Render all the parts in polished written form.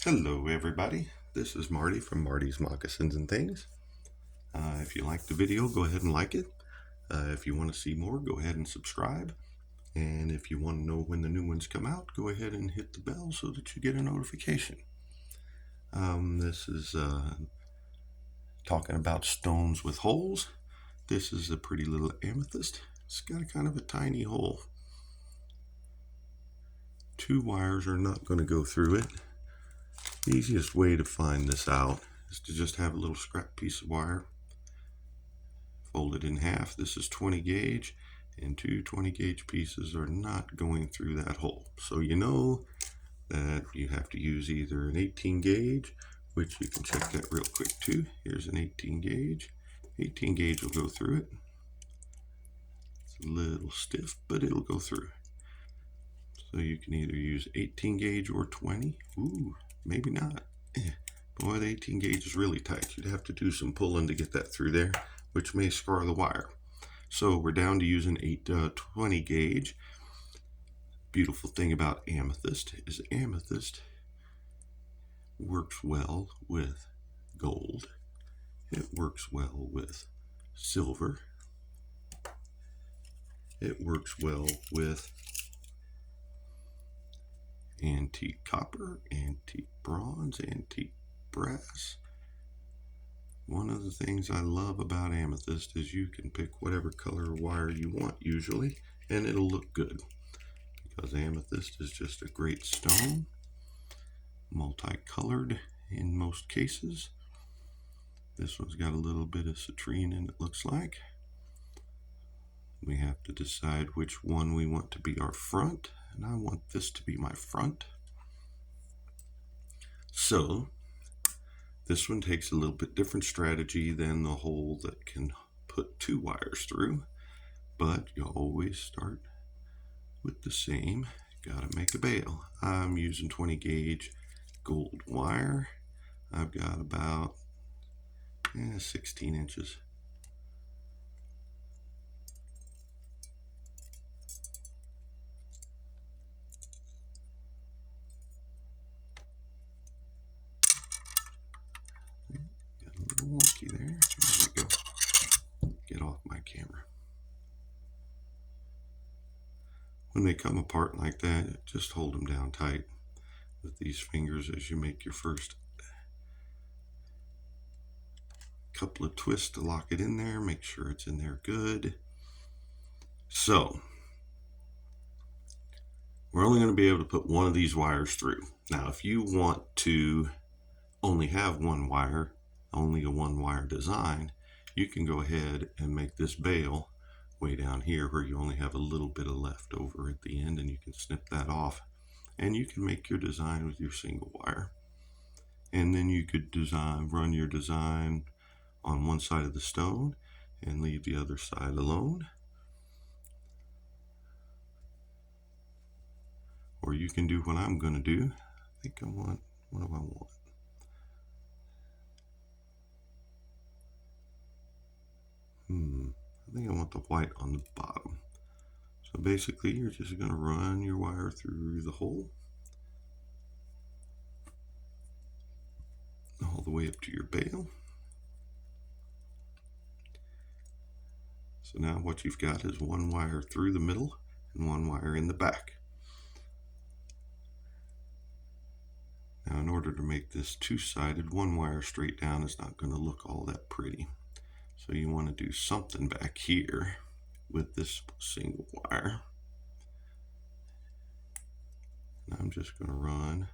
Hello everybody, this is Marty from Marty's Moccasins and Things. If you liked the video, go ahead and like it. If you want to see more, go ahead and subscribe. And if you want to know when the new ones come out, go ahead and hit the bell so that you get a notification. This is talking about stones with holes. This is a pretty little amethyst. It's got kind of a tiny hole. 2 wires are not going to go through it. The easiest way to find this out is to just have a little scrap piece of wire, fold it in half. This is 20 gauge, and 2 20 gauge pieces are not going through that hole. So you know that you have to use either an 18 gauge, which you can check that real quick too. Here's an 18 gauge. 18 gauge will go through it. It's a little stiff, but it'll go through. So you can either use 18 gauge or 20. Ooh, maybe not. Boy, the 18 gauge is really tight. You'd have to do some pulling to get that through there, which may scar the wire. So we're down to using 20 gauge. Beautiful thing about amethyst is amethyst works well with gold. It works well with silver. It works well with antique copper, antique bronze, antique brass. One of the things I love about amethyst is you can pick whatever color wire you want usually, and it'll look good, because amethyst is just a great stone, multicolored in most cases. This one's got a little bit of citrine in it, looks like. We have to decide which one we want to be our front, and I want this to be my front. So this one takes a little bit different strategy than the hole that can put 2 wires through, but you always start with the same. Gotta make a bail. I'm using 20 gauge gold wire. I've got about 16 inches. Got a little wonky there. There we go. Get off my camera. When they come apart like that, just hold them down tight with these fingers as you make your first couple of twists to lock it in there. Make sure it's in there good. So we're only going to be able to put one of these wires through. Now, if you want to only have one wire, only a 1-wire design, you can go ahead and make this bail way down here where you only have a little bit of left over at the end, and you can snip that off, and you can make your design with your single wire. And then you could run your design on one side of the stone and leave the other side alone. Or you can do what I'm going to do. I think I want, what do I want? I think I want the white on the bottom. So basically you're just going to run your wire through the hole all the way up to your bail. So now what you've got is 1 wire through the middle and 1 wire in the back. Now in order to make this 2-sided, 1 wire straight down is not going to look all that pretty. So you want to do something back here with this single wire. And I'm just going to run.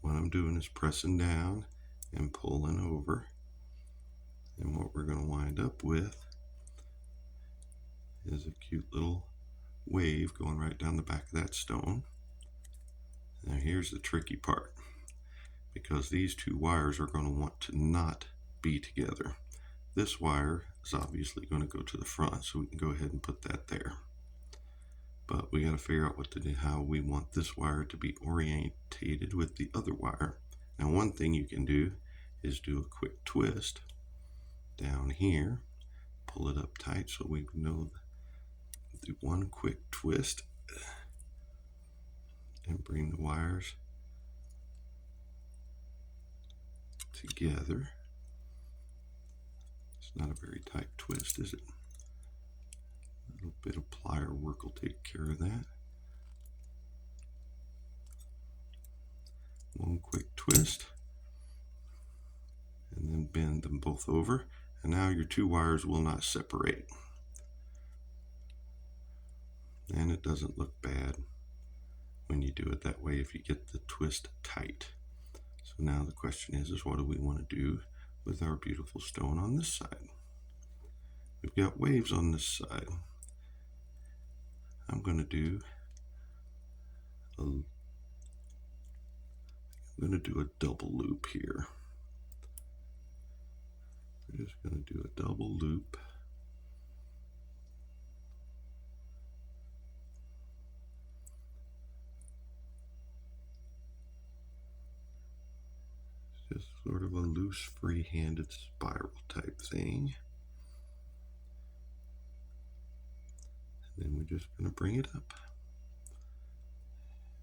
What I'm doing is pressing down and pulling over. And what we're going to wind up with is a cute little wave going right down the back of that stone. Now here's the tricky part, because these 2 wires are going to want to not be together. This wire is obviously going to go to the front, so we can go ahead and put that there. But we got to figure out how we want this wire to be orientated with the other wire. Now one thing you can do is do a quick twist down here, pull it up tight so we know. Do one quick twist, and bring the wires together. It's not a very tight twist, is it? A little bit of plier work will take care of that. One quick twist, and then bend them both over, and now your two wires will not separate. And it doesn't look bad when you do it that way if you get the twist tight. So now the question is what do we want to do with our beautiful stone on this side? We've got waves on this side. I'm going to do a double loop here. We're just going to do a double loop. It's just sort of a loose, free-handed spiral type thing. And then we're just going to bring it up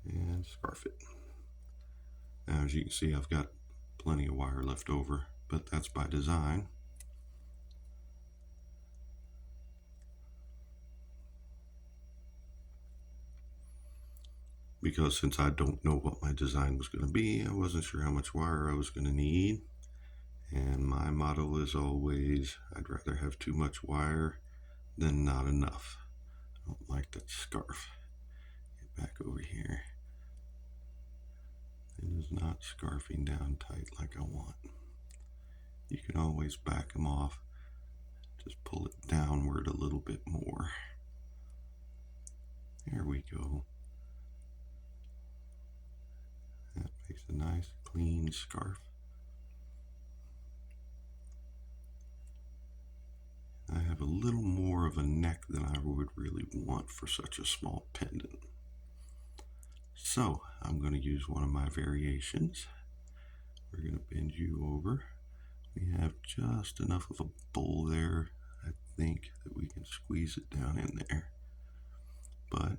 and scarf it. Now, as you can see, I've got plenty of wire left over, but that's by design. Because since I don't know what my design was going to be, I wasn't sure how much wire I was going to need. And my motto is always, I'd rather have too much wire than not enough. I don't like that scarf. Get back over here. It is not scarfing down tight like I want. You can always back them off. Just pull it downward a little bit more. There we go. That makes a nice clean scarf. I have a little more of a neck than I would really want for such a small pendant. So I'm going to use one of my variations. We're going to bend you over. We have just enough of a bowl there, I think, that we can squeeze it down in there. But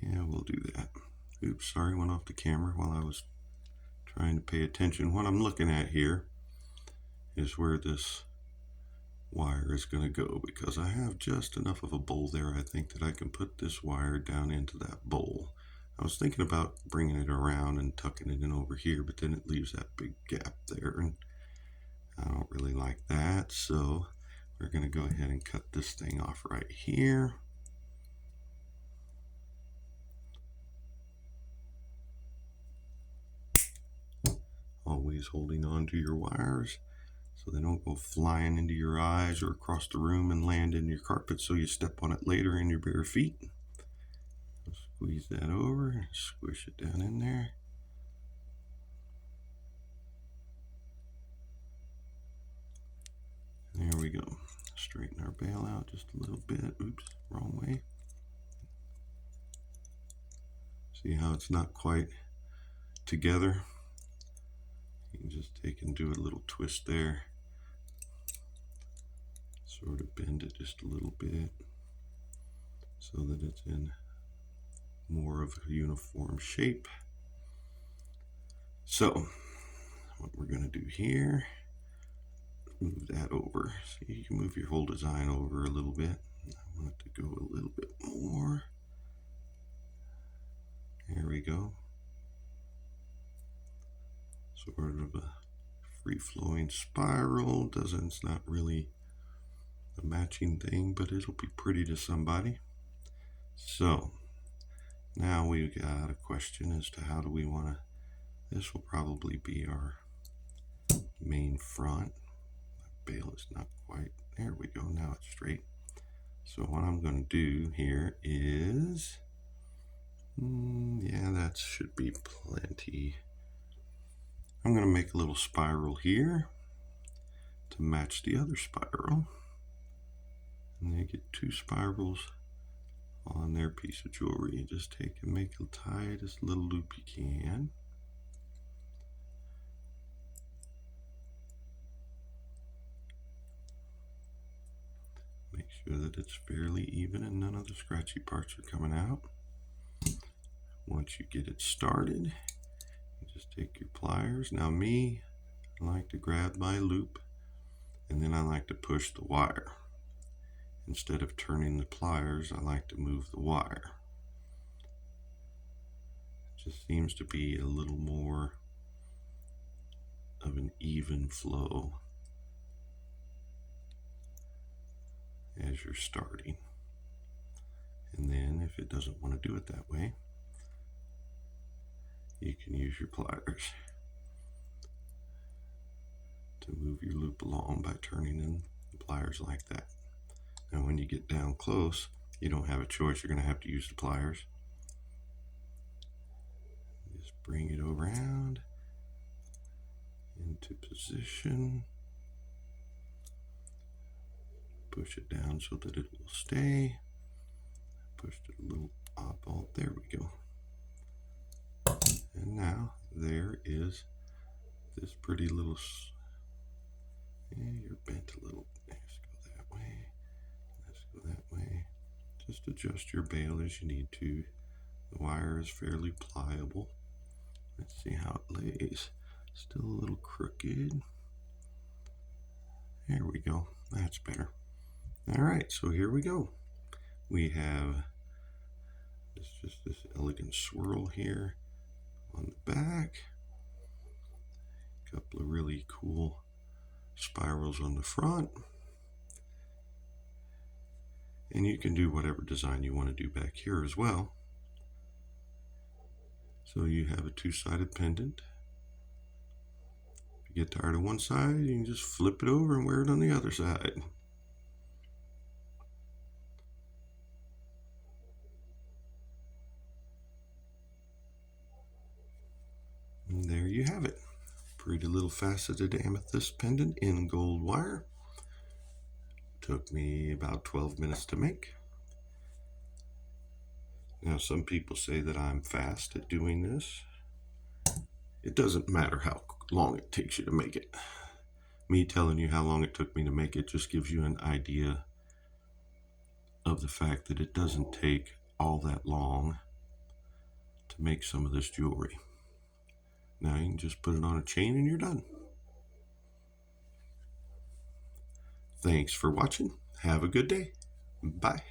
yeah, we'll do that. Oops, sorry, went off the camera while I was trying to pay attention. What I'm looking at here is where this wire is going to go, because I have just enough of a bowl there, I think, that I can put this wire down into that bowl. I was thinking about bringing it around and tucking it in over here, but then it leaves that big gap there, and I don't really like that. So we're going to go ahead and cut this thing off right here. Always holding on to your wires so they don't go flying into your eyes or across the room and land in your carpet so you step on it later in your bare feet. Squeeze that over and squish it down in there. There we go. Straighten our bail out just a little bit. Oops, wrong way. See how it's not quite together? You can just take and do a little twist there. Sort of bend it just a little bit so that it's in more of a uniform shape. So what we're going to do here, move that over. See, you can move your whole design over a little bit. I want it to go a little bit more. There we go. Sort of a free-flowing spiral. It's not really a matching thing, but it'll be pretty to somebody. So now we've got a question as to how do we want to, this will probably be our main front. My bail is not quite, there we go, now it's straight. So what I'm going to do here is, yeah, that should be plenty. I'm going to make a little spiral here to match the other spiral. And then get two spirals on their piece of jewelry. You just take and make the tightest little loop you can. sure that it's fairly even and none of the scratchy parts are coming out. Once you get it started, you just take your pliers. Now I like to grab my loop and then I like to push the wire. Instead of turning the pliers, I like to move the wire. It just seems to be a little more of an even flow as you're starting. And then if it doesn't want to do it that way, you can use your pliers to move your loop along by turning in the pliers like that. Now when you get down close, you don't have a choice. You're going to have to use the pliers. Just bring it around into position. Push it down so that it will stay. Pushed it a little oddball. There we go. And now there is this pretty little, you're bent a little. Let's go that way. Let's go that way. Just adjust your bail as you need to. The wire is fairly pliable. Let's see how it lays. Still a little crooked. There we go. That's better. All right, so here we go. We have just this elegant swirl here on the back. A couple of really cool spirals on the front. And you can do whatever design you want to do back here as well. So you have a two-sided pendant. If you get tired of one side, you can just flip it over and wear it on the other side. And there you have it. Pretty little faceted amethyst pendant in gold wire. Took me about 12 minutes to make. Now some people say that I'm fast at doing this. It doesn't matter how long it takes you to make it. Me telling you how long it took me to make it just gives you an idea of the fact that it doesn't take all that long to make some of this jewelry. Now you can just put it on a chain and you're done. Thanks for watching. Have a good day. Bye.